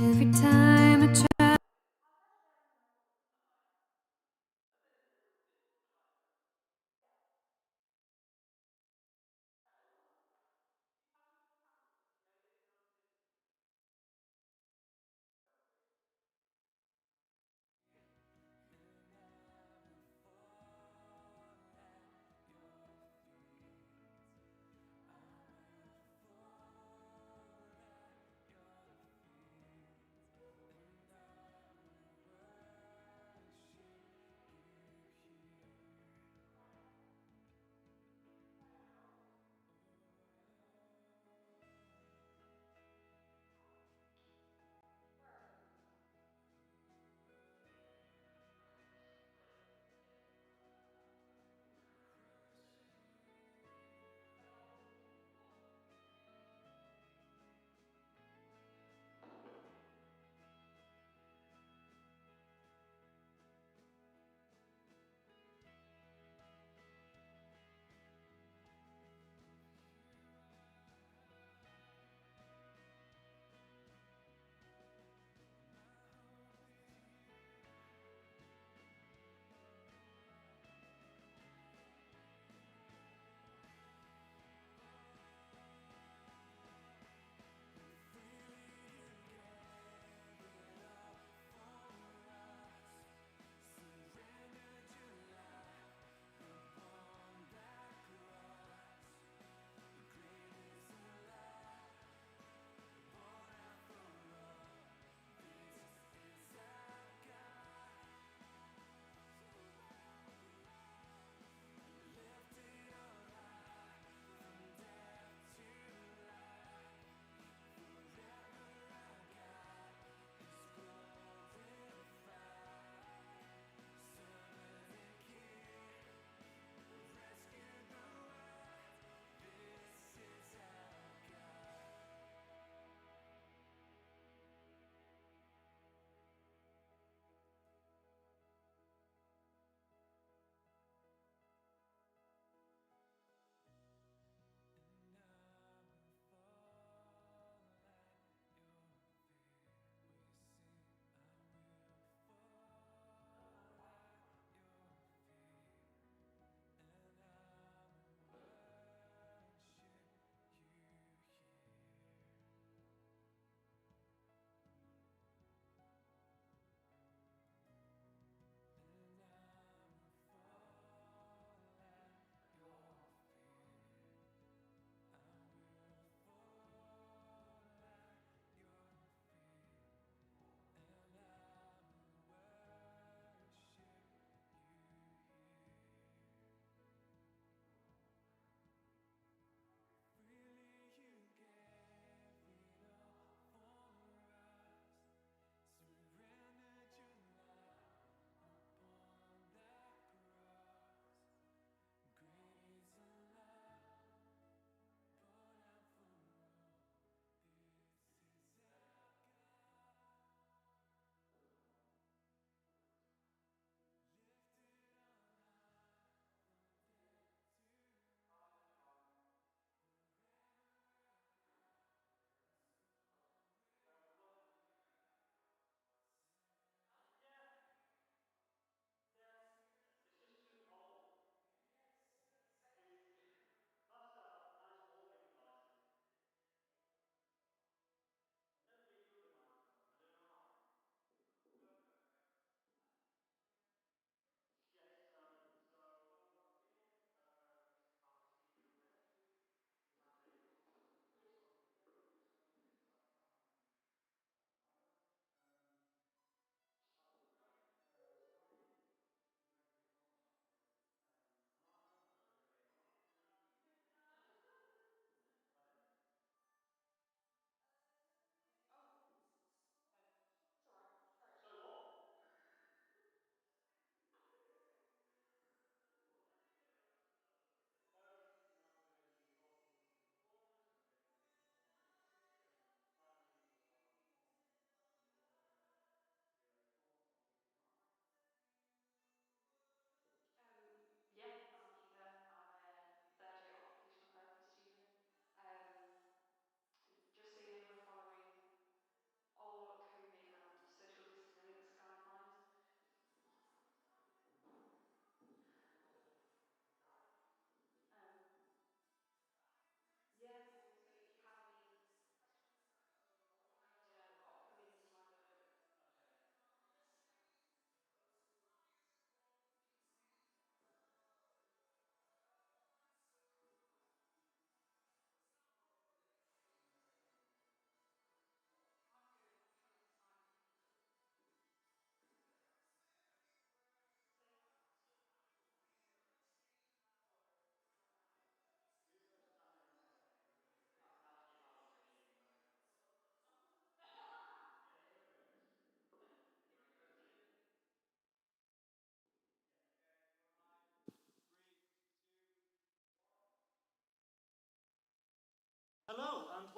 Every time I try.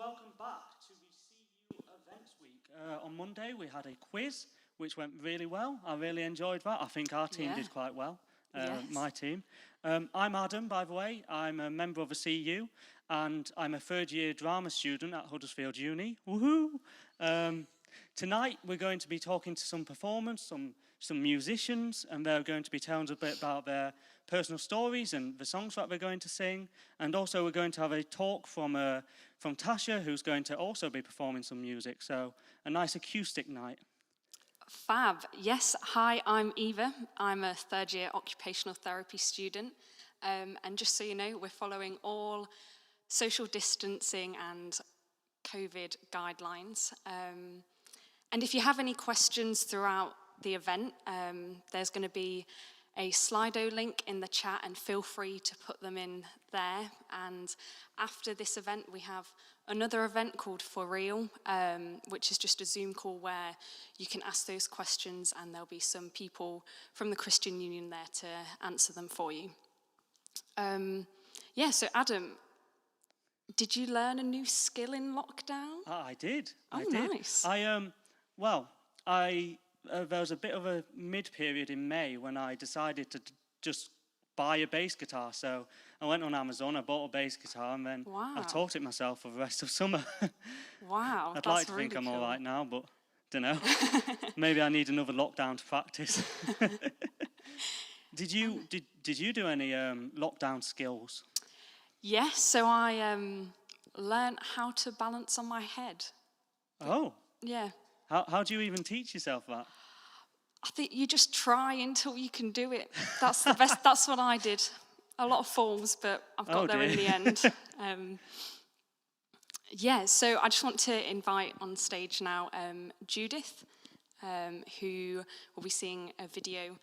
welcome back to the CU Events Week. On Monday we had a quiz which went really well. I really enjoyed that. I think our team did quite well, my team. I'm Adam, by the way. I'm a member of the CU and I'm a third-year drama student at Huddersfield Uni. Woohoo! Tonight we're going to be talking to some performers, some musicians, and they're going to be telling us a bit about their personal stories and the songs that they're going to sing. And also we're going to have a talk from Tasha, who's going to also be performing some music. So a nice acoustic night. Fab. Yes, hi, I'm Eva. I'm a third-year occupational therapy student. And just so you know, we're following all social distancing and COVID guidelines. And if you have any questions throughout the event, there's going to be a Slido link in the chat, and feel free to put them in there. And after this event, we have another event called For Real, which is just a Zoom call where you can ask those questions, and there'll be some people from the Christian Union there to answer them for you. So Adam, did you learn a new skill in lockdown? I did. Oh, I did. Nice. There was a bit of a mid-period in May when I decided to just buy a bass guitar. So I went on Amazon, I bought a bass guitar, and then I taught it myself for the rest of summer. Wow, I'd like to think I'm all right now, but don't know. Maybe I need another lockdown to practice. Did you do any lockdown skills? Yes, so I learned how to balance on my head. Oh. Yeah. How do you even teach yourself that? I think you just try until you can do it. That's the best. That's what I did. A lot of falls, but I've got there in the end. So I just want to invite on stage now Judith, who will be seeing a video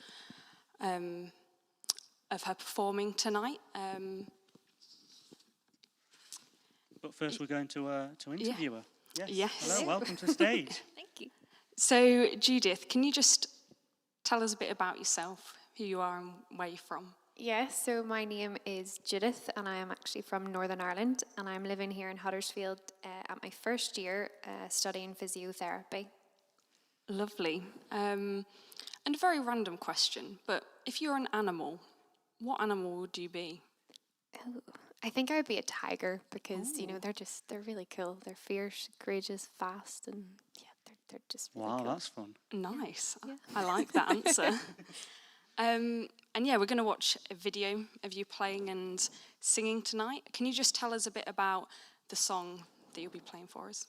of her performing tonight. But first we're going to interview her. Yes. Hello, welcome to the stage. Thank you. So Judith, can you just tell us a bit about yourself, who you are and where you're from? Yes, so my name is Judith and I am actually from Northern Ireland and I'm living here in Huddersfield at my first year studying physiotherapy. Lovely. And a very random question, but if you're an animal, what animal would you be? Oh, I think I would be a tiger because, they're really cool. They're fierce, courageous, fast, and they're just really cool. Wow, that's fun. Nice. Yeah. I like that answer. We're going to watch a video of you playing and singing tonight. Can you just tell us a bit about the song that you'll be playing for us?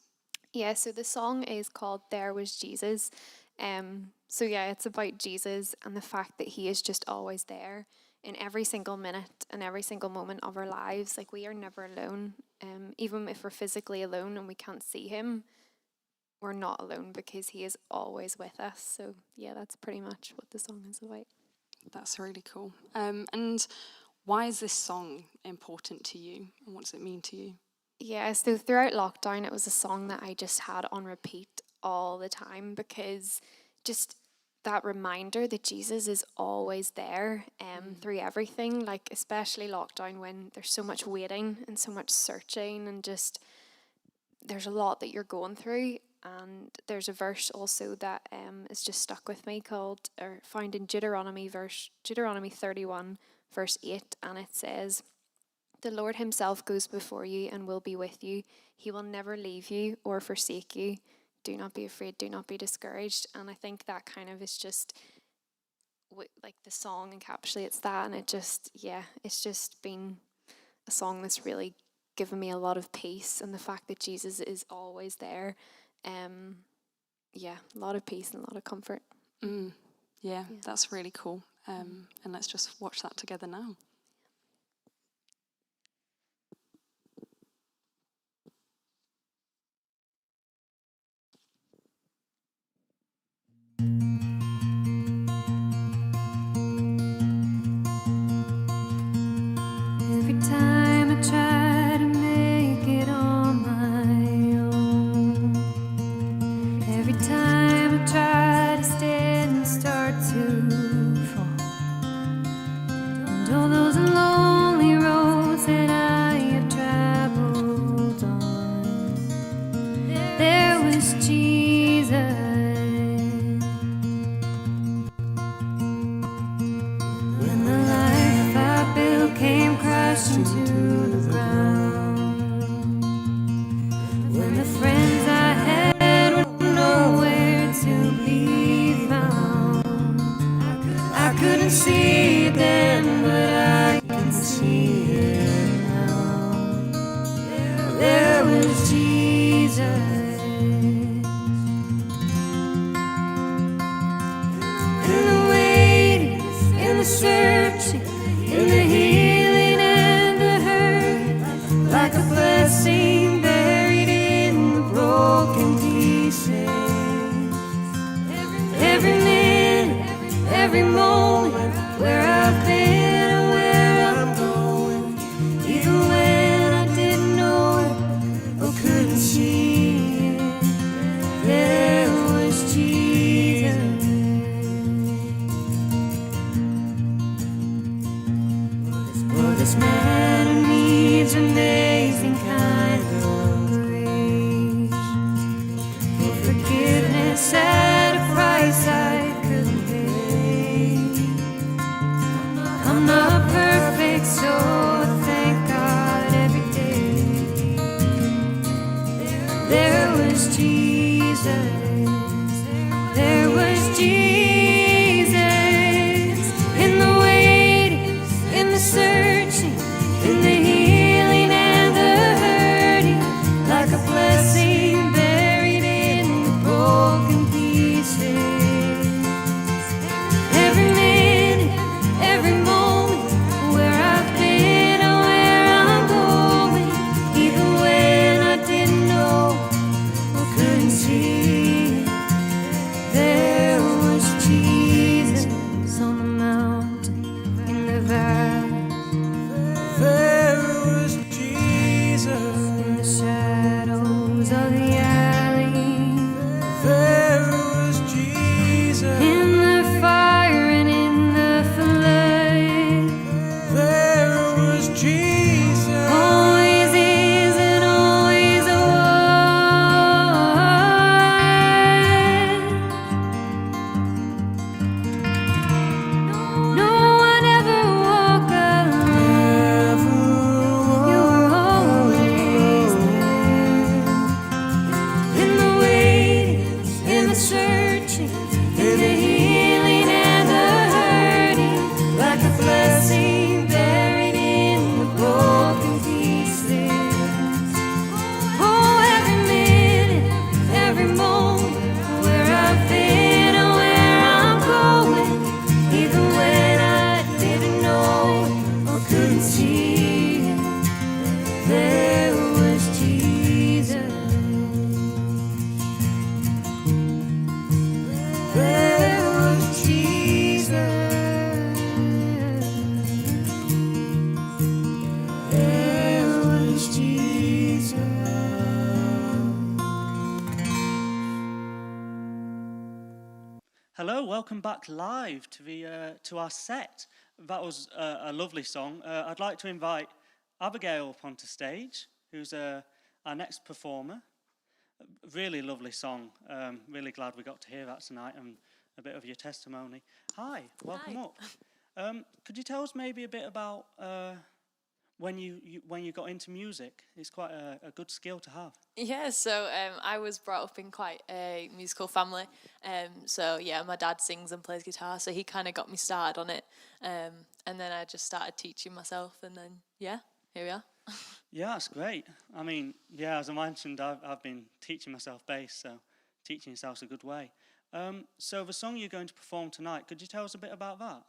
Yeah, so the song is called There Was Jesus. It's about Jesus and the fact that he is just always there in every single minute and every single moment of our lives. Like, we are never alone. Even if we're physically alone and we can't see him, we're not alone because he is always with us. So yeah, that's pretty much what the song is about. That's really cool. And why is this song important to you? And what does it mean to you? Yeah, so throughout lockdown, it was a song that I just had on repeat all the time because just that reminder that Jesus is always there through everything, like especially lockdown when there's so much waiting and so much searching and just there's a lot that you're going through. And there's a verse also that is just stuck with me found in Deuteronomy 31 verse 8, and it says, "The Lord himself goes before you and will be with you. He will never leave you or forsake you. Do not be afraid, do not be discouraged." And I think that kind of is just like the song encapsulates that, and it's just been a song that's really given me a lot of peace, and the fact that Jesus is always there. A lot of peace and a lot of comfort. Yeah, that's really cool. And let's just watch that together now. Every time I try to make it on my own, every time I try to stand and start to fall, and although was Jesus. When the life I built came crashing to the ground. When the friends I had were nowhere to be found. I couldn't see it then, but I can see it now. There was Jesus. In the waiting, in the searching, in the healing and the hurt, like a blessing buried in the broken pieces. Every minute, every moment, where I've been and where I'm going, even when I didn't know it or couldn't see it, there was Jesus. For this man who needs amazing kind of grace, for forgiveness at a price I couldn't pay. I'm not perfect, so I thank God every day. There was Jesus. There was Jesus. In the waiting, in the searching, in the healing and the hurting, like a blessing buried in the broken pieces. Every minute, every moment, where I've been and where I'm going, even when I didn't know or couldn't see, there was Jesus on the mountain, in the valley. There was Jesus in the shadows of the alley. There was Jesus in the fire and in the flood. There was Jesus, always is and always was. No one ever walked alone. You were always there. In the waiting, in the searching, in the healing and the hurting, like a blessing buried in the broken pieces. Oh, every minute, every moment, where I've been and where I'm going, even when I didn't know it or couldn't see it, there was Jesus. There was Jesus. There was Jesus. Hello, welcome back live to our set. That was a lovely song. I'd like to invite Abigail up onto stage, who's our next performer. Really lovely song. Really glad we got to hear that tonight and a bit of your testimony. Hi, welcome up. Could you tell us maybe a bit about when you got into music? It's quite a good skill to have. Yeah, so I was brought up in quite a musical family. So yeah, my dad sings and plays guitar, so he kind of got me started on it. And then I just started teaching myself, and then yeah, here we are. Yeah, that's great. I mean, yeah, as I mentioned, I've been teaching myself bass, so teaching yourself's a good way. So the song you're going to perform tonight, could you tell us a bit about that?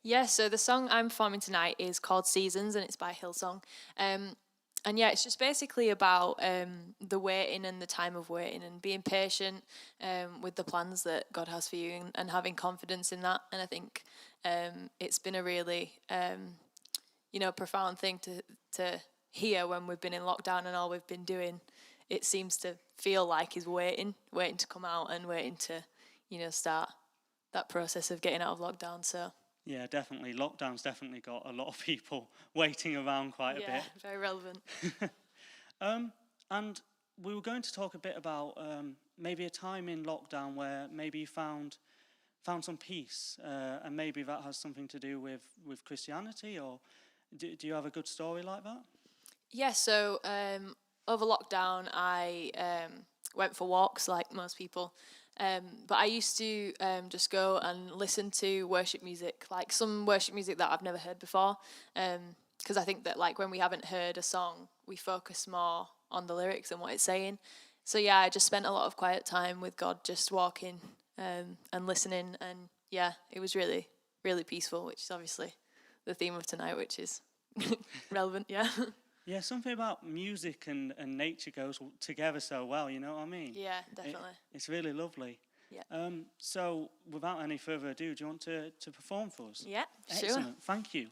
Yeah, so the song I'm performing tonight is called Seasons, and it's by Hillsong. And yeah, it's just basically about the waiting and the time of waiting and being patient with the plans that God has for you, and having confidence in that. And I think it's been a really, profound thing to hear when we've been in lockdown and all we've been doing. It seems to feel like is waiting to come out and waiting to, start that process of getting out of lockdown. So. Yeah, definitely. Lockdown's definitely got a lot of people waiting around quite a bit. Yeah, very relevant. And we were going to talk a bit about maybe a time in lockdown where maybe you found some peace, and maybe that has something to do with Christianity, or do you have a good story like that? Yeah, so over lockdown, I went for walks like most people. But I used to just go and listen to worship music, like some worship music that I've never heard before. Because I think that like when we haven't heard a song, we focus more on the lyrics and what it's saying. So yeah, I just spent a lot of quiet time with God, just walking and listening. And yeah, it was really, really peaceful, which is obviously the theme of tonight, which is relevant, yeah. Yeah, something about music and nature goes together so well, you know what I mean? Yeah, definitely. It's really lovely. Yeah. So without any further ado, do you want to perform for us? Yeah, sure. Excellent, thank you.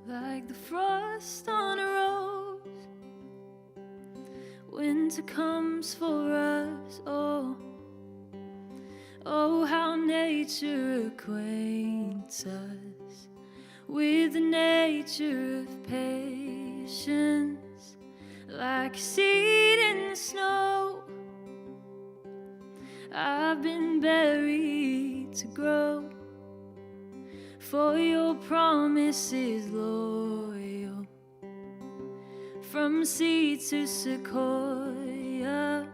Like the frost on a rose, winter comes for us. Oh, oh, how nature acquaints us with the nature of patience. Like a seed in the snow, I've been buried to grow. For your promise is loyal, from sea to sequoia.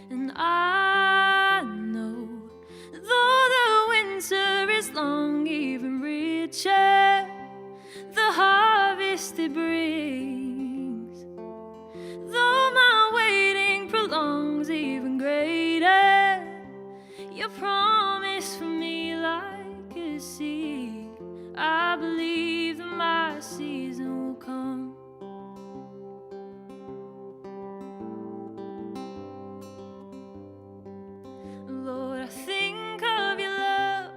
And I know, though the winter is long, even richer the harvest it brings. Though my waiting prolongs, even greater your promise for me. Like see, I believe that my season will come. Lord, I think of your love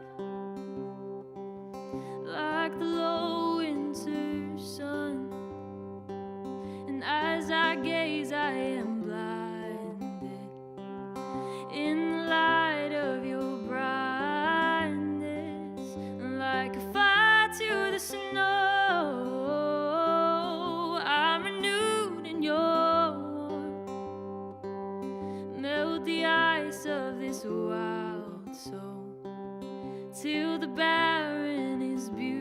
like the low winter sun, and as I gaze I am blinded in the light of your brightness. Like a fire to the snow, I'm renewed in your warmth. Melt the ice of this wild soul till the barren is beautiful.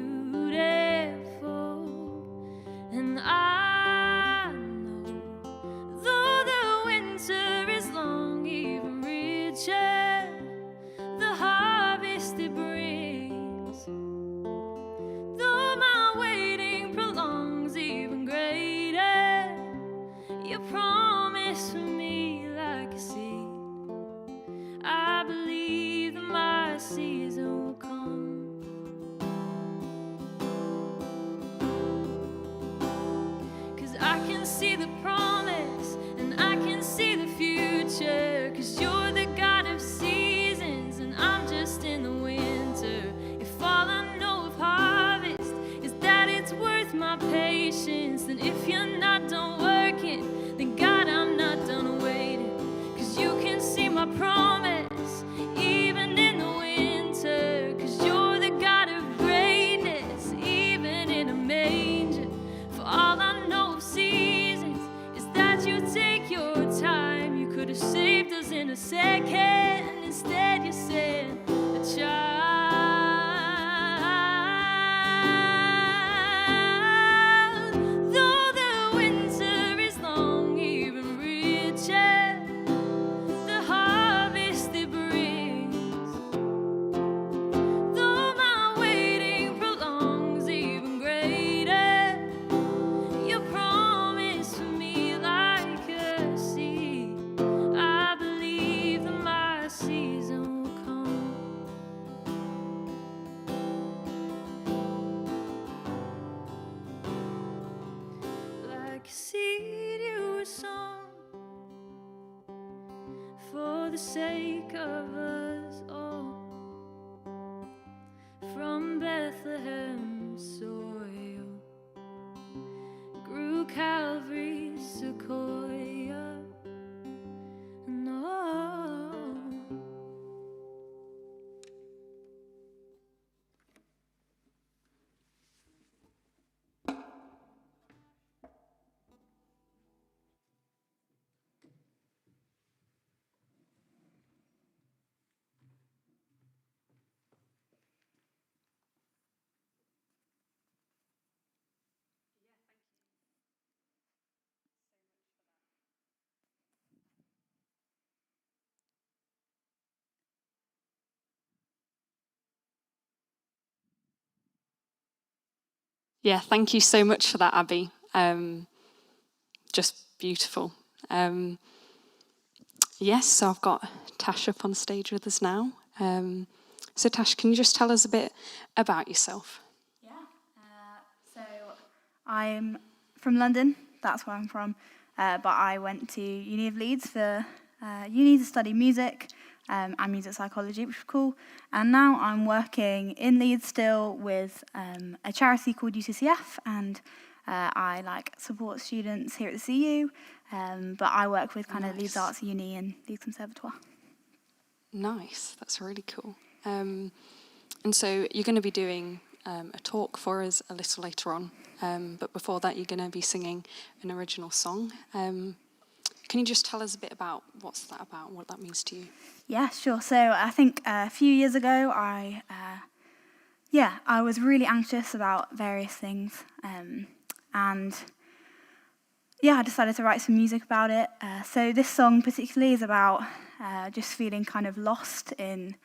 And I know, though the winter is long, even richer the harvest it brings. Though my waiting prolongs, even greater your promise for me. Like a seed, I believe that my season will come. 'Cause I can see the promise and I can see the future. 'Cause you're the God of seasons and I'm just in the winter. If all I know of harvest is that it's worth my patience, then if you're not done working, then God, I'm not done waiting. 'Cause you can see my promise even in the winter. 'Cause you're the God of greatness even in a manger. For all I know of seasons is that you take your time. You could have saved us in a second, instead you sent a child. Though the winter is long, even richer the harvest it brings. Though my waiting prolongs, even greater your promise for me. Like a seed, I believe that my season will come. for the sake of us all. From Bethlehem's soil grew Calvary's sequoia, and all. Yeah, thank you so much for that, Abby. Just beautiful. Yes, so I've got Tash up on stage with us now. So Tash, can you just tell us a bit about yourself? Yeah, so I'm from London, that's where I'm from, but I went to Uni of Leeds for uni to study music and music psychology, which was cool. And now I'm working in Leeds still with a charity called UCCF, and I support students here at the CU, but I work with kind of Leeds Arts Uni and Leeds Conservatoire. Nice, that's really cool. And so you're going to be doing a talk for us a little later on, but before that you're going to be singing an original song. Can you just tell us a bit about what's that about, what that means to you? Yeah, sure. So I think a few years ago I was really anxious about various things, and I decided to write some music about it. So this song particularly is about just feeling kind of lost in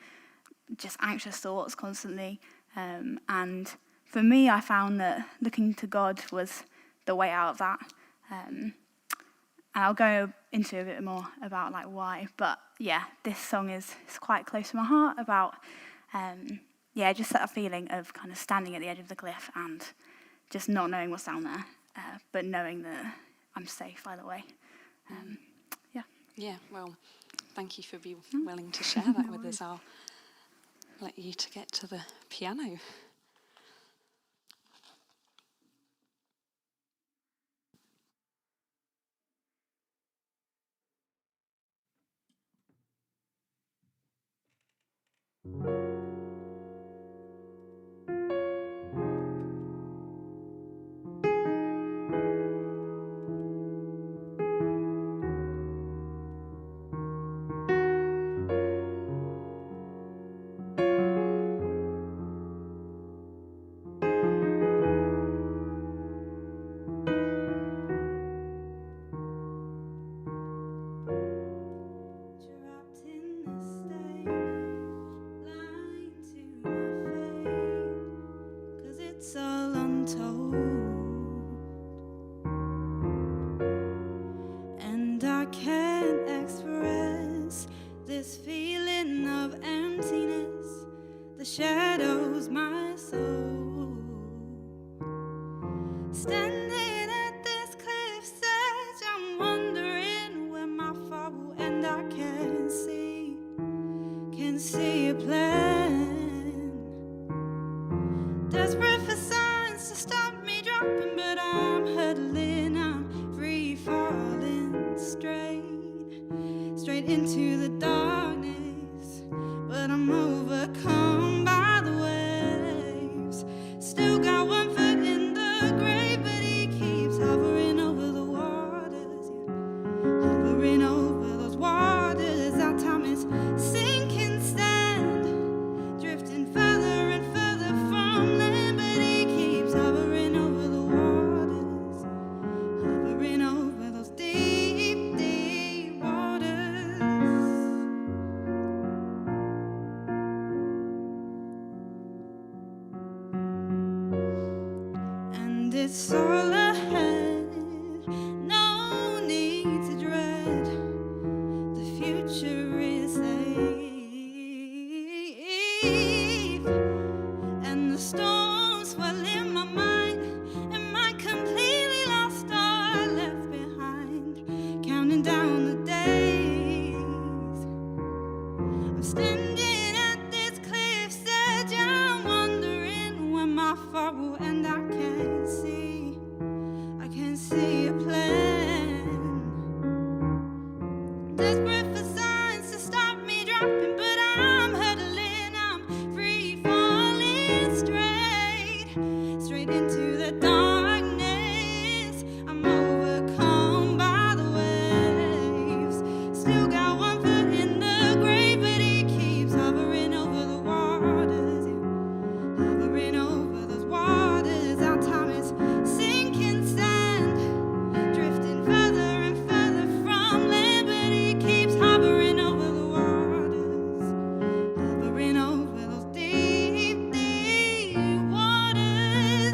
just anxious thoughts constantly. And for me, I found that looking to God was the way out of that. And I'll go into a bit more about why. But yeah, this song is quite close to my heart about just that feeling of kind of standing at the edge of the cliff and just not knowing what's down there, but knowing that I'm safe either way. Yeah, well, thank you for being willing to share that with us. I'll let you to get to the piano. Shadows my soul, standing at this cliff's edge, I'm wondering where my fall will end. I can see a plan, desperate for signs to stop me dropping, but I'm huddling, I'm free falling straight into the darkness, but I'm overcome by the waves. Still got one foot in the grave, but he keeps hovering over the waters, hovering over those waters. Our time is sinking sand, drifting further and further from land, but he keeps hovering over the waters, hovering over those deep, deep waters. And it's all ahead, no need to dread, the future is safe, and the storms swell in my mind, am I completely lost or left behind, counting down the days, I'm standing at this cliff's edge, I'm wondering when my fall will end. I can see a plan. Desperate for signs to stop me dropping, but I'm hurtling, I'm free falling straight into the darkness. I'm overcome by the waves. Still got one foot in the grave, but he keeps hovering over the waters, hovering over those waters. Our time is sinking sand, drifting further and further from land, but he keeps hovering over the waters, hovering over those deep, deep waters.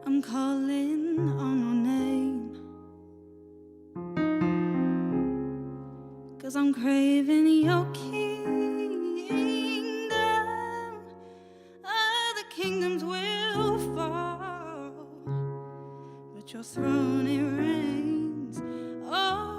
I'm calling on your name, 'cause I'm craving your kingdom. Other kingdoms will fall, but your throne, it reigns over all.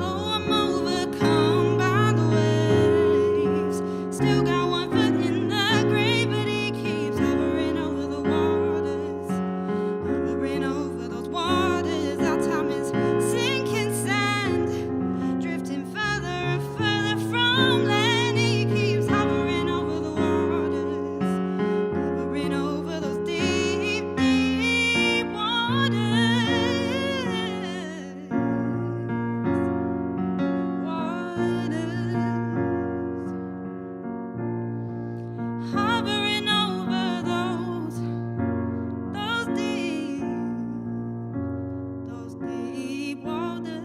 Oh, I'm overcome by the waves. Still got one foot in the grave, but he keeps hovering over the waters, hovering over those waters. Our time is sinking sand, drifting further and further from land. He keeps hovering over the waters, hovering over those deep, deep waters. Hovering over those deep waters.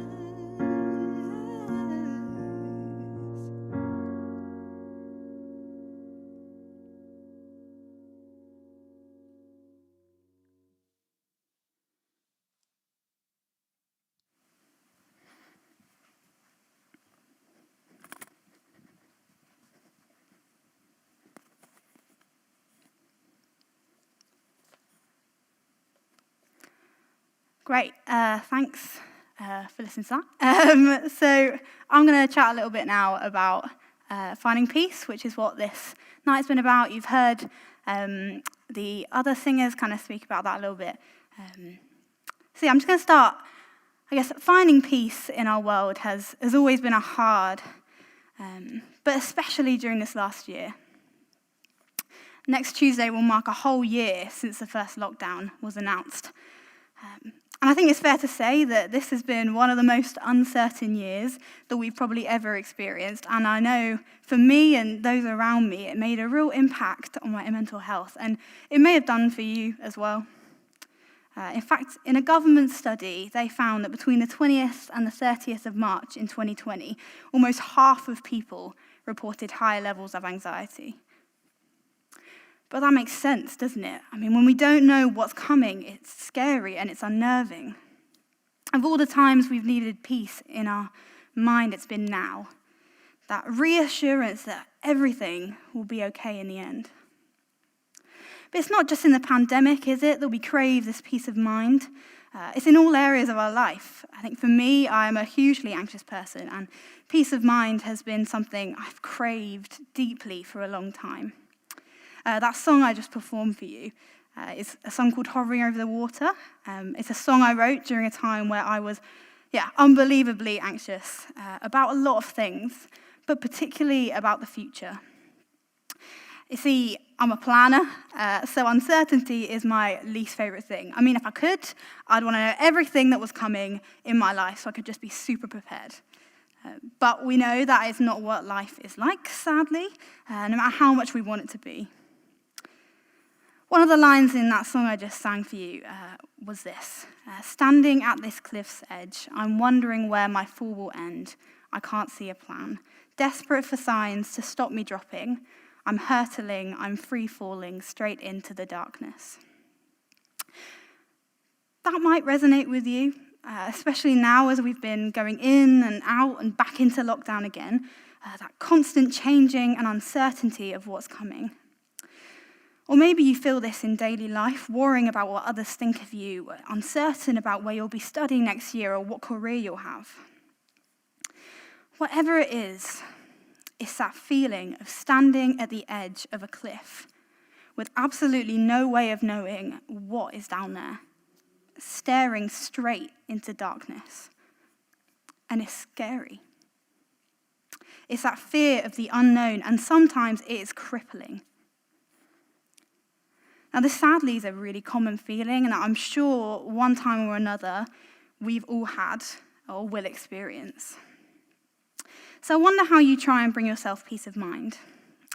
Great, thanks for listening to that. So I'm going to chat a little bit now about finding peace, which is what this night's been about. You've heard the other singers kind of speak about that a little bit. So yeah, I'm just going to start. I guess finding peace in our world has always been a hard, but especially during this last year. Next Tuesday will mark a whole year since the first lockdown was announced. And I think it's fair to say that this has been one of the most uncertain years that we've probably ever experienced. And I know for me and those around me, it made a real impact on my mental health. And it may have done for you as well. In fact, in a government study, they found that between the 20th and the 30th of March in 2020, almost half of people reported high levels of anxiety. But that makes sense, doesn't it? I mean, when we don't know what's coming, it's scary and it's unnerving. Of all the times we've needed peace in our mind, it's been now. That reassurance that everything will be okay in the end. But it's not just in the pandemic, is it, that we crave this peace of mind? It's in all areas of our life. I think for me, I am a hugely anxious person, and peace of mind has been something I've craved deeply for a long time. That song I just performed for you is a song called Hovering Over the Water. It's a song I wrote during a time where I was, unbelievably anxious about a lot of things, but particularly about the future. You see, I'm a planner, so uncertainty is my least favorite thing. I mean, if I could, I'd want to know everything that was coming in my life so I could just be super prepared. But we know that is not what life is like, sadly, no matter how much we want it to be. One of the lines in that song I just sang for you was this. Standing at this cliff's edge, I'm wondering where my fall will end. I can't see a plan. Desperate for signs to stop me dropping. I'm hurtling, I'm free falling straight into the darkness. That might resonate with you, especially now as we've been going in and out and back into lockdown again. That constant changing and uncertainty of what's coming. Or maybe you feel this in daily life, worrying about what others think of you, uncertain about where you'll be studying next year or what career you'll have. Whatever it is, it's that feeling of standing at the edge of a cliff with absolutely no way of knowing what is down there, staring straight into darkness. And it's scary. It's that fear of the unknown, and sometimes it is crippling. Now, this sadly is a really common feeling, and I'm sure one time or another we've all had or will experience. So I wonder how you try and bring yourself peace of mind,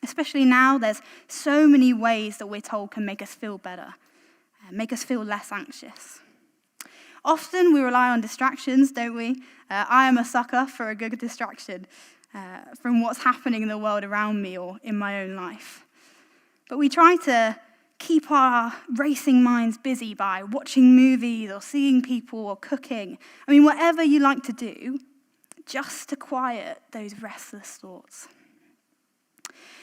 especially now there's so many ways that we're told can make us feel better, make us feel less anxious. Often we rely on distractions, don't we? I am a sucker for a good distraction from what's happening in the world around me or in my own life. But we try to keep our racing minds busy by watching movies or seeing people or cooking. I mean, whatever you like to do, just to quiet those restless thoughts.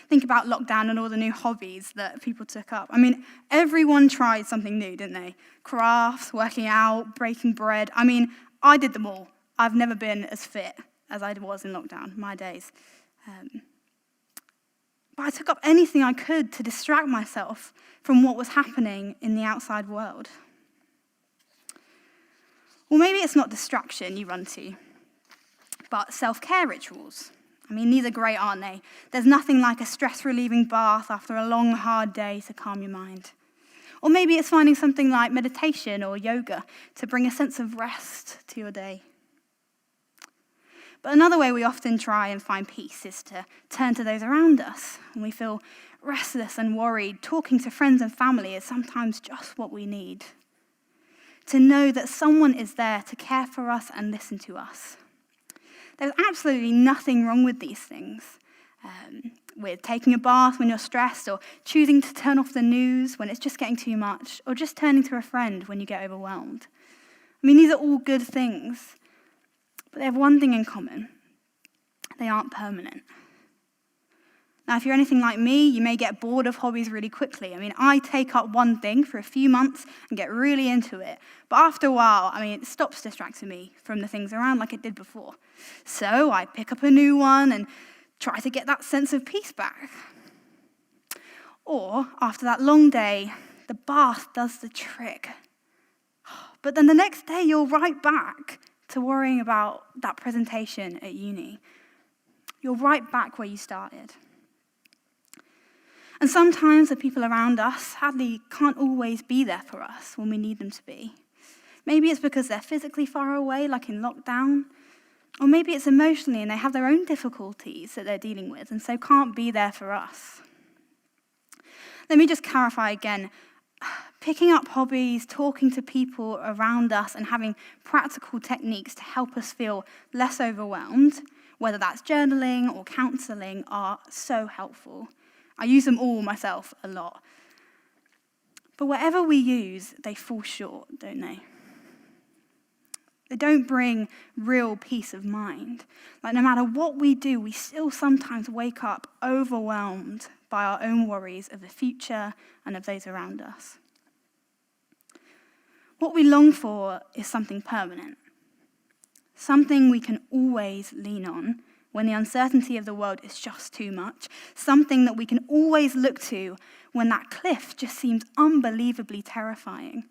Think about lockdown and all the new hobbies that people took up. I mean, everyone tried something new, didn't they? Crafts, working out, breaking bread. I mean, I did them all. I've never been as fit as I was in lockdown, my days. But I took up anything I could to distract myself from what was happening in the outside world. Well, maybe it's not distraction you run to, but self-care rituals. I mean, these are great, aren't they? There's nothing like a stress-relieving bath after a long, hard day to calm your mind. Or maybe it's finding something like meditation or yoga to bring a sense of rest to your day. But another way we often try and find peace is to turn to those around us. When we feel restless and worried, talking to friends and family is sometimes just what we need. To know that someone is there to care for us and listen to us. There's absolutely nothing wrong with these things. With taking a bath when you're stressed, or choosing to turn off the news when it's just getting too much, or just turning to a friend when you get overwhelmed. I mean, these are all good things. But they have one thing in common. They aren't permanent. Now, if you're anything like me, you may get bored of hobbies really quickly. I mean, I take up one thing for a few months and get really into it. But after a while, it stops distracting me from the things around like it did before. So I pick up a new one and try to get that sense of peace back. Or, after that long day, the bath does the trick. But then the next day, you're right back to worrying about that presentation at uni. You're right back where you started. And sometimes the people around us, sadly, can't always be there for us when we need them to be. Maybe it's because they're physically far away, like in lockdown. Or maybe it's emotionally and they have their own difficulties that they're dealing with and so can't be there for us. Let me just clarify again. Picking up hobbies, talking to people around us, and having practical techniques to help us feel less overwhelmed, whether that's journaling or counselling, are so helpful. I use them all myself a lot. But whatever we use, they fall short, don't they? They don't bring real peace of mind. Like, no matter what we do, we still sometimes wake up overwhelmed by our own worries of the future and of those around us. What we long for is something permanent, something we can always lean on when the uncertainty of the world is just too much, something that we can always look to when that cliff just seems unbelievably terrifying.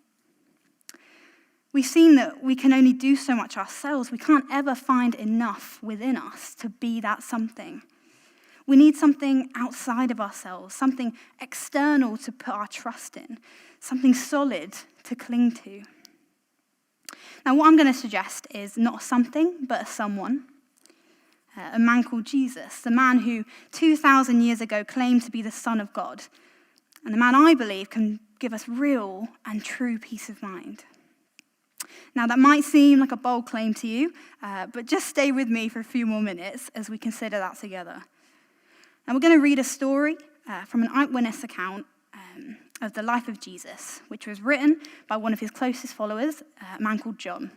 We've seen that we can only do so much ourselves. We can't ever find enough within us to be that something. We need something outside of ourselves, something external to put our trust in, something solid to cling to. Now, what I'm going to suggest is not a something, but a someone. A man called Jesus, the man who 2,000 years ago claimed to be the Son of God. And the man I believe can give us real and true peace of mind. Now, that might seem like a bold claim to you, but just stay with me for a few more minutes as we consider that together. Now, we're going to read a story from an eyewitness account of the life of Jesus, which was written by one of his closest followers, a man called John.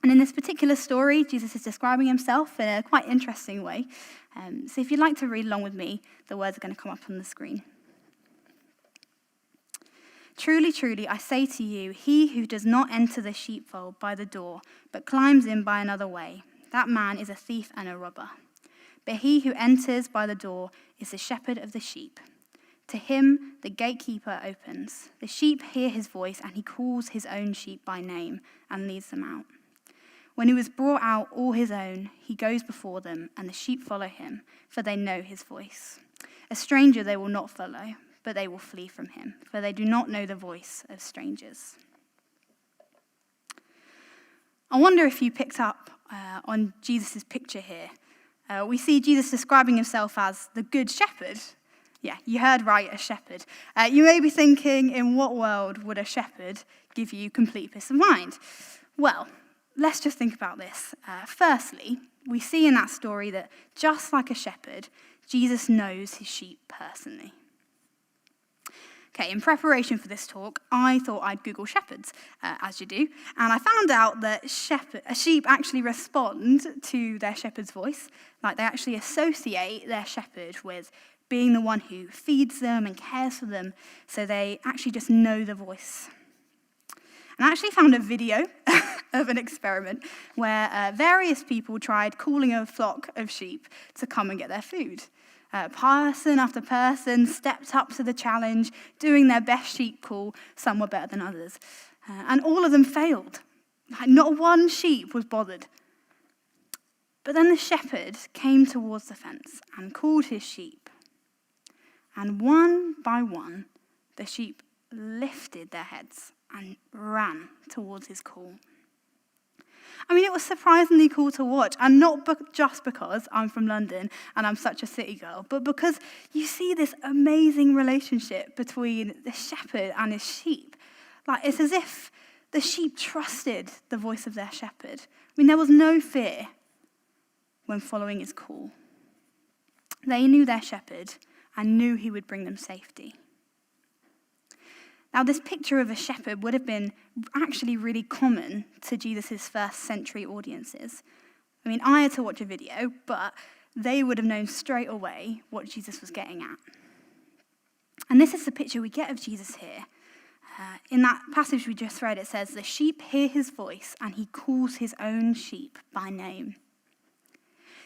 And in this particular story, Jesus is describing himself in a quite interesting way. So if you'd like to read along with me, the words are going to come up on the screen. Truly, truly, I say to you, he who does not enter the sheepfold by the door, but climbs in by another way, that man is a thief and a robber. But he who enters by the door is the shepherd of the sheep. To him the gatekeeper opens. The sheep hear his voice, and he calls his own sheep by name and leads them out. When he was brought out all his own, he goes before them, and the sheep follow him, for they know his voice. A stranger they will not follow, but they will flee from him, for they do not know the voice of strangers. I wonder if you picked up on Jesus' picture here. We see Jesus describing himself as the good shepherd. Yeah, you heard right, a shepherd. You may be thinking, in what world would a shepherd give you complete peace of mind? Well, let's just think about this. Firstly, we see in that story that just like a shepherd, Jesus knows his sheep personally. Okay, in preparation for this talk, I thought I'd Google shepherds, as you do, and I found out that sheep actually respond to their shepherd's voice. Like, they actually associate their shepherd with being the one who feeds them and cares for them, so they actually just know the voice. And I actually found a video of an experiment where various people tried calling a flock of sheep to come and get their food. Person after person stepped up to the challenge, doing their best sheep call. Some were better than others. And all of them failed. Like, not one sheep was bothered. But then the shepherd came towards the fence and called his sheep. And one by one, the sheep lifted their heads and ran towards his call. I mean, it was surprisingly cool to watch, and not just because I'm from London and I'm such a city girl, but because you see this amazing relationship between the shepherd and his sheep. Like, it's as if the sheep trusted the voice of their shepherd. I mean, there was no fear when following his call. They knew their shepherd and knew he would bring them safety. Now, this picture of a shepherd would have been actually really common to Jesus' first century audiences. I mean, I had to watch a video, but they would have known straight away what Jesus was getting at. And this is the picture we get of Jesus here. In that passage we just read, it says, the sheep hear his voice, and he calls his own sheep by name.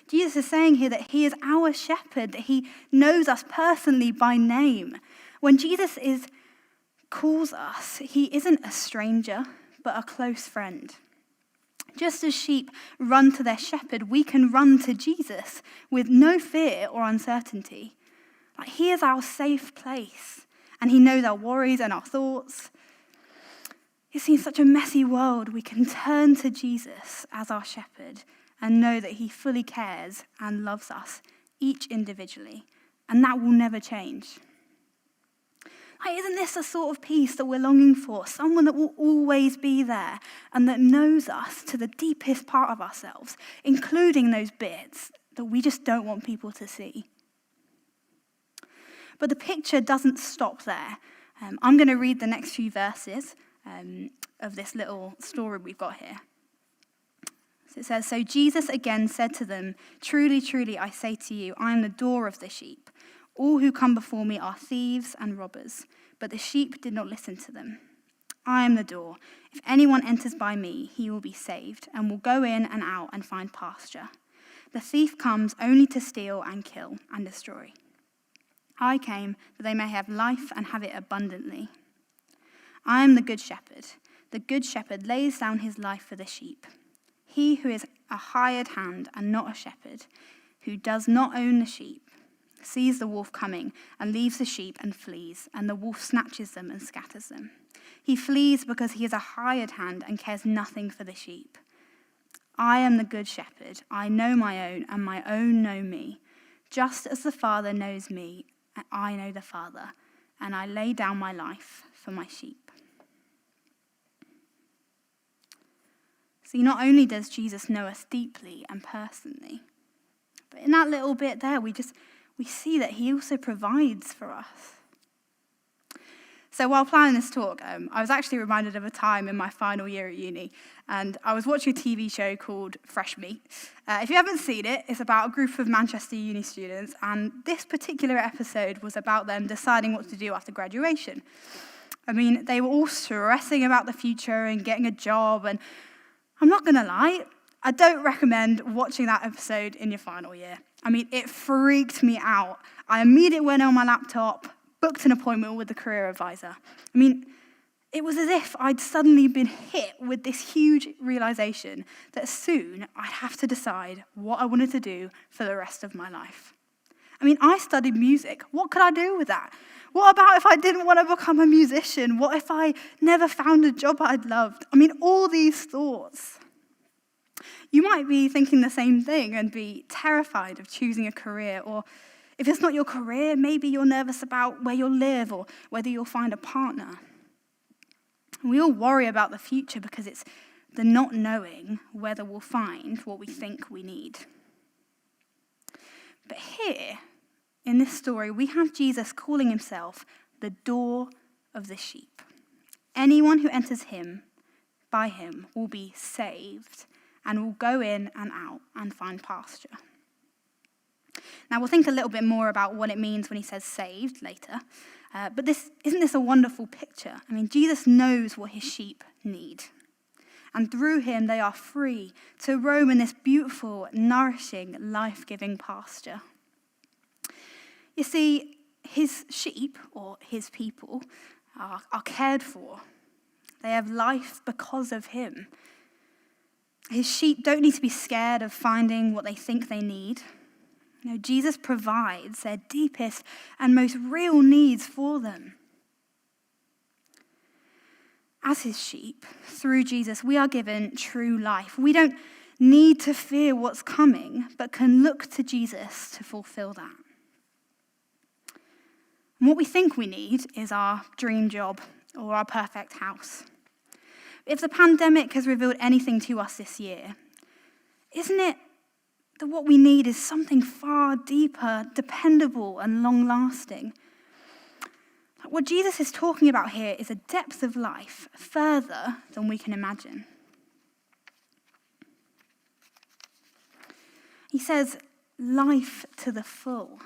Jesus is saying here that he is our shepherd, that he knows us personally by name. When Jesus calls us, he isn't a stranger, but a close friend. Just as sheep run to their shepherd, we can run to Jesus with no fear or uncertainty. Like, he is our safe place, and he knows our worries and our thoughts. You see, in such a messy world, we can turn to Jesus as our shepherd and know that he fully cares and loves us, each individually, and that will never change. Like, isn't this the sort of peace that we're longing for? Someone that will always be there and that knows us to the deepest part of ourselves, including those bits that we just don't want people to see. But the picture doesn't stop there. I'm going to read the next few verses of this little story we've got here. So it says, so Jesus again said to them, truly, truly, I say to you, I am the door of the sheep. All who come before me are thieves and robbers, but the sheep did not listen to them. I am the door. If anyone enters by me, he will be saved, and will go in and out and find pasture. The thief comes only to steal and kill and destroy. I came that they may have life and have it abundantly. I am the good shepherd. The good shepherd lays down his life for the sheep. He who is a hired hand and not a shepherd, who does not own the sheep, sees the wolf coming and leaves the sheep and flees, and the wolf snatches them and scatters them. He flees because he is a hired hand and cares nothing for the sheep. I am the good shepherd. I know my own, and my own know me. Just as the Father knows me, I know the Father, and I lay down my life for my sheep. See, not only does Jesus know us deeply and personally, but in that little bit there, we see that he also provides for us. So while planning this talk, I was actually reminded of a time in my final year at uni, and I was watching a TV show called Fresh Meat. If you haven't seen it, it's about a group of Manchester uni students, and this particular episode was about them deciding what to do after graduation. I mean, they were all stressing about the future and getting a job, and I'm not going to lie, I don't recommend watching that episode in your final year. I mean, it freaked me out. I immediately went on my laptop, booked an appointment with the career advisor. I mean, it was as if I'd suddenly been hit with this huge realization that soon I'd have to decide what I wanted to do for the rest of my life. I mean, I studied music. What could I do with that? What about if I didn't want to become a musician? What if I never found a job I'd loved? I mean, all these thoughts. You might be thinking the same thing and be terrified of choosing a career, or if it's not your career, maybe you're nervous about where you'll live or whether you'll find a partner. We all worry about the future because it's the not knowing whether we'll find what we think we need. But here, in this story, we have Jesus calling himself the door of the sheep. Anyone who enters him, by him, will be saved and will go in and out and find pasture. Now, we'll think a little bit more about what it means when he says saved later. But isn't this a wonderful picture? I mean, Jesus knows what his sheep need. And through him, they are free to roam in this beautiful, nourishing, life-giving pasture. You see, his sheep, or his people, are cared for. They have life because of him. His sheep don't need to be scared of finding what they think they need. No, Jesus provides their deepest and most real needs for them. As his sheep, through Jesus, we are given true life. We don't need to fear what's coming, but can look to Jesus to fulfill that. And what we think we need is our dream job or our perfect house. If the pandemic has revealed anything to us this year, isn't it that what we need is something far deeper, dependable, and long-lasting? What Jesus is talking about here is a depth of life further than we can imagine. He says, life to the full.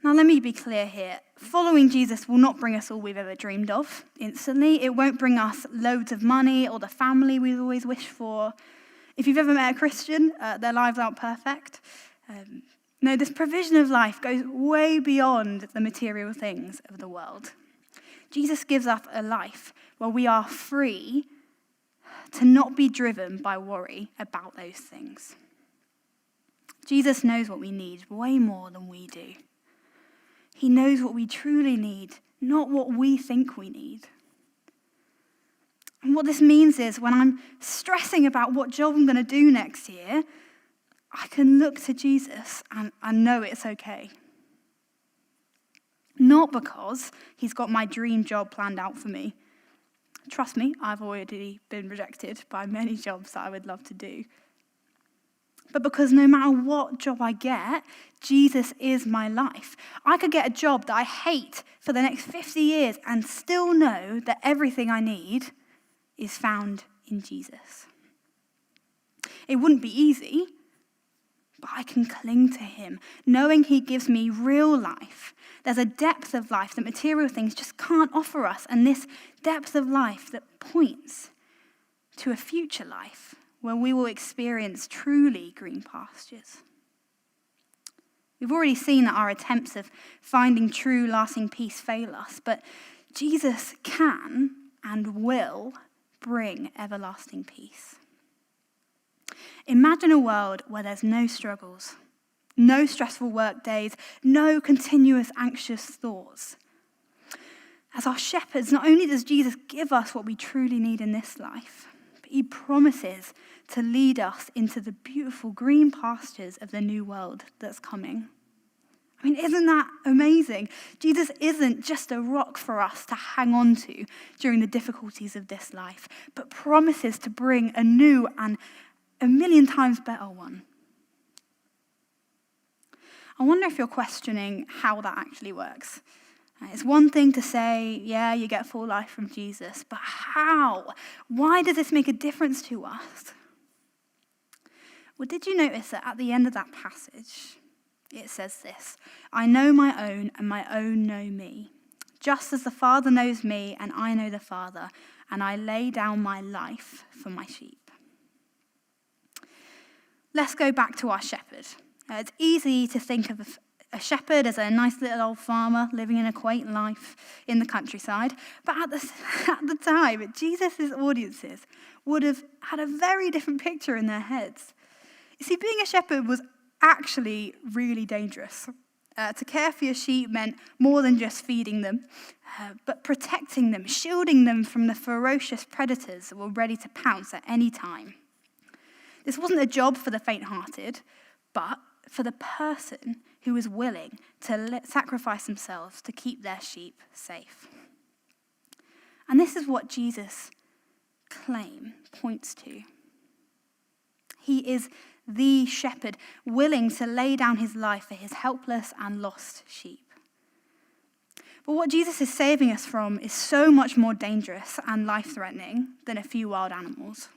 Now, let me be clear here. Following Jesus will not bring us all we've ever dreamed of instantly. It won't bring us loads of money or the family we've always wished for. If you've ever met a Christian, their lives aren't perfect. No, this provision of life goes way beyond the material things of the world. Jesus gives us a life where we are free to not be driven by worry about those things. Jesus knows what we need way more than we do. He knows what we truly need, not what we think we need. And what this means is when I'm stressing about what job I'm going to do next year, I can look to Jesus and I know it's okay. Not because he's got my dream job planned out for me. Trust me, I've already been rejected by many jobs that I would love to do. But because no matter what job I get, Jesus is my life. I could get a job that I hate for the next 50 years and still know that everything I need is found in Jesus. It wouldn't be easy, but I can cling to him, knowing he gives me real life. There's a depth of life that material things just can't offer us, and this depth of life that points to a future life where we will experience truly green pastures. We've already seen that our attempts of finding true lasting peace fail us, but Jesus can and will bring everlasting peace. Imagine a world where there's no struggles, no stressful work days, no continuous anxious thoughts. As our shepherds, not only does Jesus give us what we truly need in this life, but he promises to lead us into the beautiful green pastures of the new world that's coming. I mean, isn't that amazing? Jesus isn't just a rock for us to hang on to during the difficulties of this life, but promises to bring a new and a million times better one. I wonder if you're questioning how that actually works. It's one thing to say, yeah, you get full life from Jesus, but how? Why does this make a difference to us? Well, did you notice that at the end of that passage, it says this: I know my own, and my own know me. Just as the Father knows me, and I know the Father, and I lay down my life for my sheep. Let's go back to our shepherd. It's easy to think of a shepherd as a nice little old farmer living in a quaint life in the countryside. But at the time, Jesus' audiences would have had a very different picture in their heads. You see, being a shepherd was actually really dangerous. To care for your sheep meant more than just feeding them, but protecting them, shielding them from the ferocious predators that were ready to pounce at any time. This wasn't a job for the faint-hearted, but for the person who was willing to sacrifice themselves to keep their sheep safe. And this is what Jesus' claim points to. He is the shepherd, willing to lay down his life for his helpless and lost sheep. But what Jesus is saving us from is so much more dangerous and life-threatening than a few wild animals.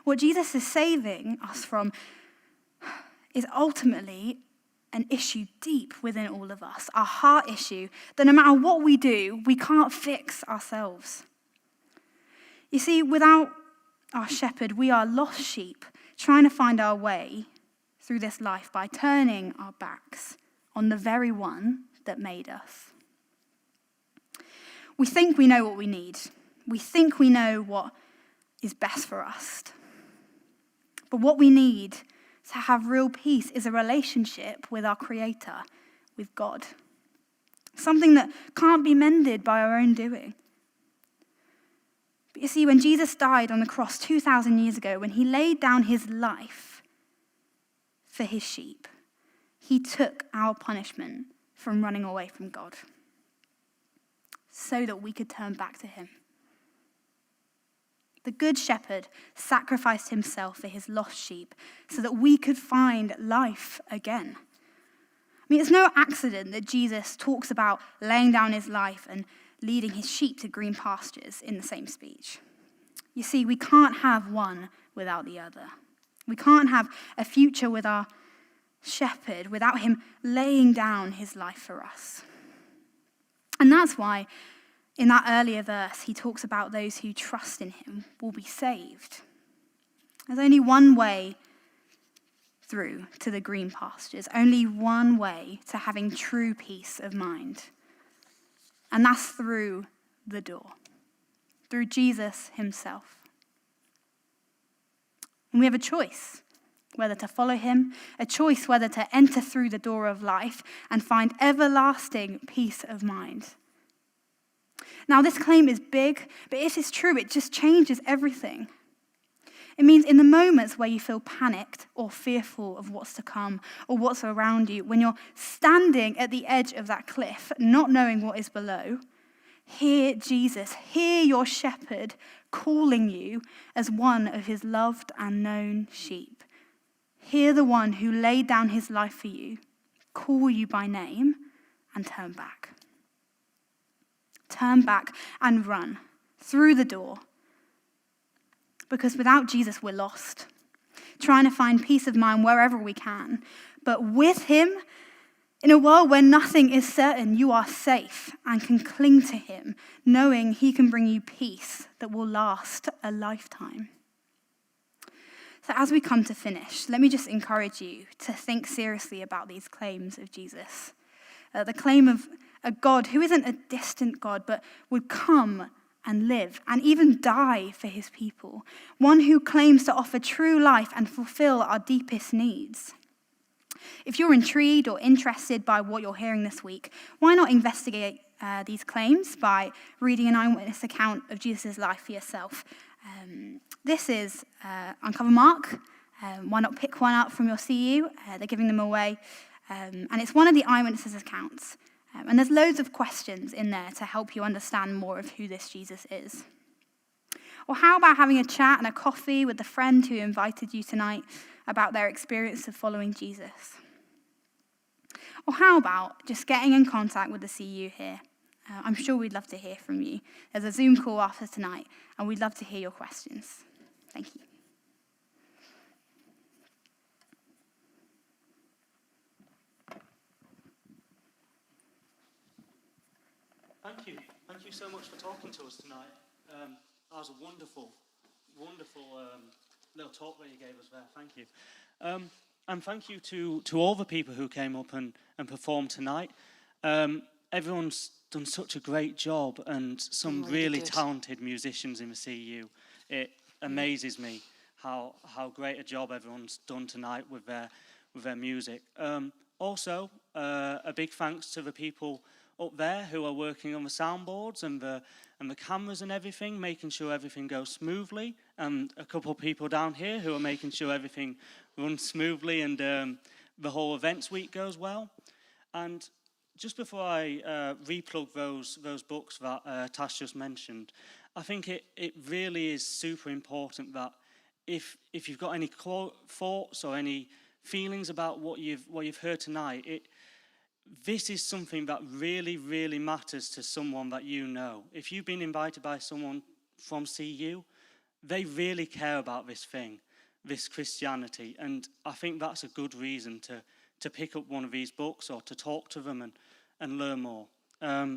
What Jesus is saving us from is ultimately an issue deep within all of us, a heart issue that no matter what we do, we can't fix ourselves. You see, without our shepherd, we are lost sheep, trying to find our way through this life by turning our backs on the very one that made us. We think we know what we need. We think we know what is best for us. But what we need to have real peace is a relationship with our Creator, with God. Something that can't be mended by our own doing. But you see, when Jesus died on the cross 2,000 years ago, when he laid down his life for his sheep, he took our punishment from running away from God so that we could turn back to him. The Good Shepherd sacrificed himself for his lost sheep so that we could find life again. I mean, it's no accident that Jesus talks about laying down his life and leading his sheep to green pastures in the same speech. You see, we can't have one without the other. We can't have a future with our shepherd without him laying down his life for us. And that's why in that earlier verse, he talks about those who trust in him will be saved. There's only one way through to the green pastures, only one way to having true peace of mind. And that's through the door, through Jesus himself. And we have a choice whether to follow him, a choice whether to enter through the door of life and find everlasting peace of mind. Now, this claim is big, but if it's true, it just changes everything. It means in the moments where you feel panicked or fearful of what's to come or what's around you, when you're standing at the edge of that cliff, not knowing what is below, hear Jesus, hear your shepherd calling you as one of his loved and known sheep. Hear the one who laid down his life for you, call you by name, and turn back. Turn back and run through the door. Because without Jesus, we're lost, trying to find peace of mind wherever we can. But with him, in a world where nothing is certain, you are safe and can cling to him, knowing he can bring you peace that will last a lifetime. So as we come to finish, let me just encourage you to think seriously about these claims of Jesus. The claim of a God who isn't a distant God, but would come and live and even die for his people. One who claims to offer true life and fulfill our deepest needs. If you're intrigued or interested by what you're hearing this week, why not investigate these claims by reading an eyewitness account of Jesus' life for yourself? This is Uncover Mark. Why not pick one up from your CU? They're giving them away And it's one of the eyewitnesses' accounts. And there's loads of questions in there to help you understand more of who this Jesus is. Or how about having a chat and a coffee with the friend who invited you tonight about their experience of following Jesus? Or how about just getting in contact with the CU here? I'm sure we'd love to hear from you. There's a Zoom call after tonight, and we'd love to hear your questions. Thank you. Thank you. Thank you so much for talking to us tonight. That was a wonderful little talk that you gave us there. Thank you. And thank you to all the people who came up and performed tonight. Everyone's done such a great job, and some really talented musicians in the CU. It amazes me how great a job everyone's done tonight with their music. Also, a big thanks to the people up there who are working on the soundboards and the cameras and everything, making sure everything goes smoothly, and a couple of people down here who are making sure everything runs smoothly and the whole events week goes well. And just before I replug those books that Tash just mentioned, I think it really is super important that if you've got any thoughts or any feelings about what you've heard tonight, this is something that really, really matters to someone that you know. If you've been invited by someone from CU, they really care about this thing, this Christianity. And I think that's a good reason to pick up one of these books or to talk to them and learn more.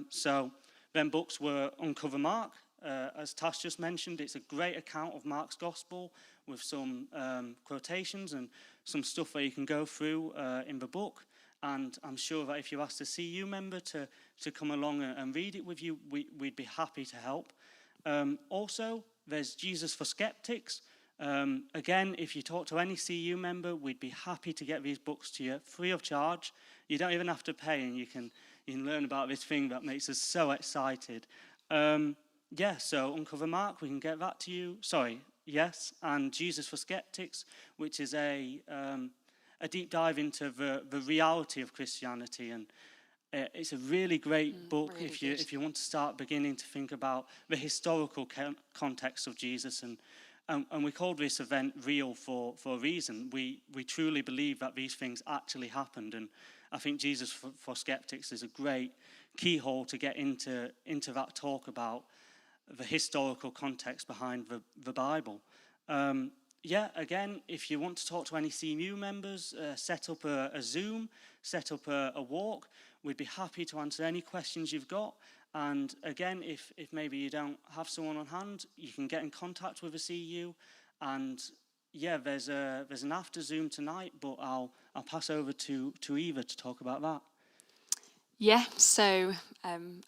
So then books were Uncover Mark. As Tash just mentioned, it's a great account of Mark's gospel with some quotations and some stuff that you can go through in the book. And I'm sure that if you asked a CU member to come along and read it with you, we'd be happy to help. Also, there's Jesus for Skeptics. Again, if you talk to any CU member, we'd be happy to get these books to you free of charge. You don't even have to pay, and you can learn about this thing that makes us so excited. So Uncover Mark, we can get that to you. Yes, and Jesus for Skeptics, which is a deep dive into the reality of Christianity, and it's a really great book really if you want to start beginning to think about the historical context of Jesus, and we called this event Real for a reason. We truly believe that these things actually happened, and I think Jesus for Skeptics is a great keyhole to get into that talk about the historical context behind the Bible. Again, if you want to talk to any CMU members, set up a Zoom, set up a walk. We'd be happy to answer any questions you've got. And again, if maybe you don't have someone on hand, you can get in contact with a CU. And there's an after Zoom tonight, but I'll pass over to Eva to talk about that. Yeah, so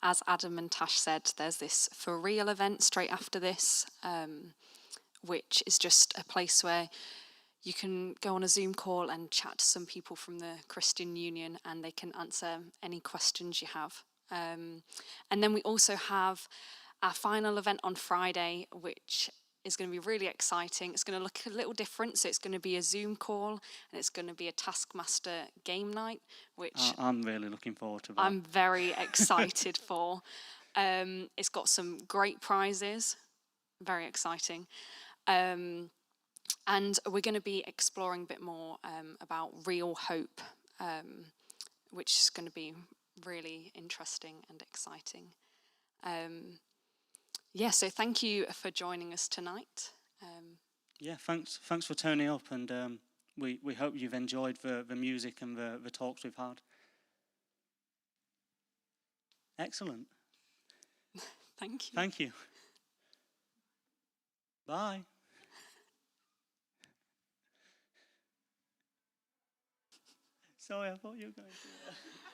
as Adam and Tash said, there's this For Real event straight after this, which is just a place where you can go on a Zoom call and chat to some people from the Christian Union, and they can answer any questions you have. And then we also have our final event on Friday, which is going to be really exciting. It's going to look a little different, so it's going to be a Zoom call, and it's going to be a Taskmaster game night, which I'm really looking forward to that. I'm very excited for. It's got some great prizes, very exciting. And we're going to be exploring a bit more about real hope, which is going to be really interesting and exciting. So thank you for joining us tonight. Thanks for turning up, and we hope you've enjoyed the music and the talks we've had. Excellent. Thank you. Thank you. Bye. Sorry, I thought you were going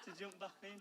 to jump back in.